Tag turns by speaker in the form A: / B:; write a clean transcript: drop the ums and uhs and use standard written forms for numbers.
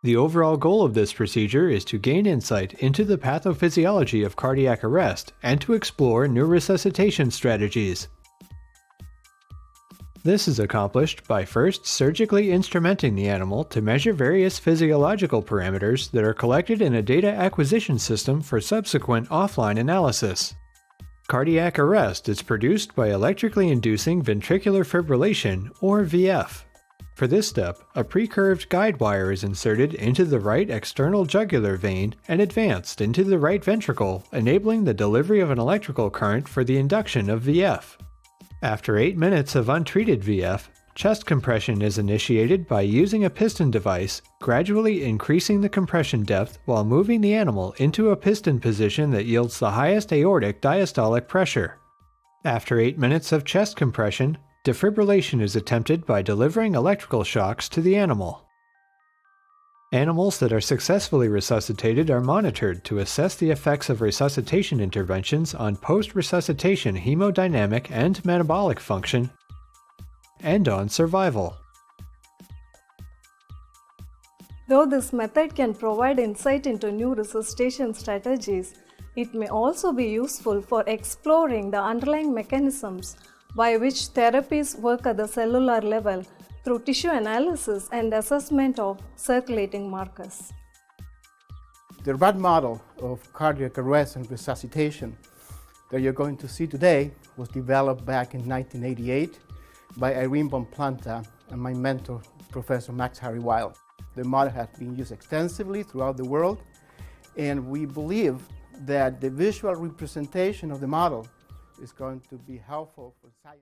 A: The overall goal of this procedure is to gain insight into the pathophysiology of cardiac arrest and to explore new resuscitation strategies. This is accomplished by first surgically instrumenting the animal to measure various physiological parameters that are collected in a data acquisition system for subsequent offline analysis. Cardiac arrest is produced by electrically inducing ventricular fibrillation, or VF. For this step, a precurved guide wire is inserted into the right external jugular vein and advanced into the right ventricle, enabling the delivery of an electrical current for the induction of VF. After 8 minutes of untreated VF, chest compression is initiated by using a piston device, gradually increasing the compression depth while moving the animal into a piston position that yields the highest aortic diastolic pressure. After 8 minutes of chest compression, defibrillation is attempted by delivering electrical shocks to the animal. Animals that are successfully resuscitated are monitored to assess the effects of resuscitation interventions on post-resuscitation hemodynamic and metabolic function, and on survival.
B: Though this method can provide insight into new resuscitation strategies, it may also be useful for exploring the underlying mechanisms by which therapies work at the cellular level through tissue analysis and assessment of circulating markers.
C: The rat model of cardiac arrest and resuscitation that you're going to see today was developed back in 1988 by Irene Bonplanta and my mentor, Professor Max Harry Weil. The model has been used extensively throughout the world, and we believe that the visual representation of the model is going to be helpful for science.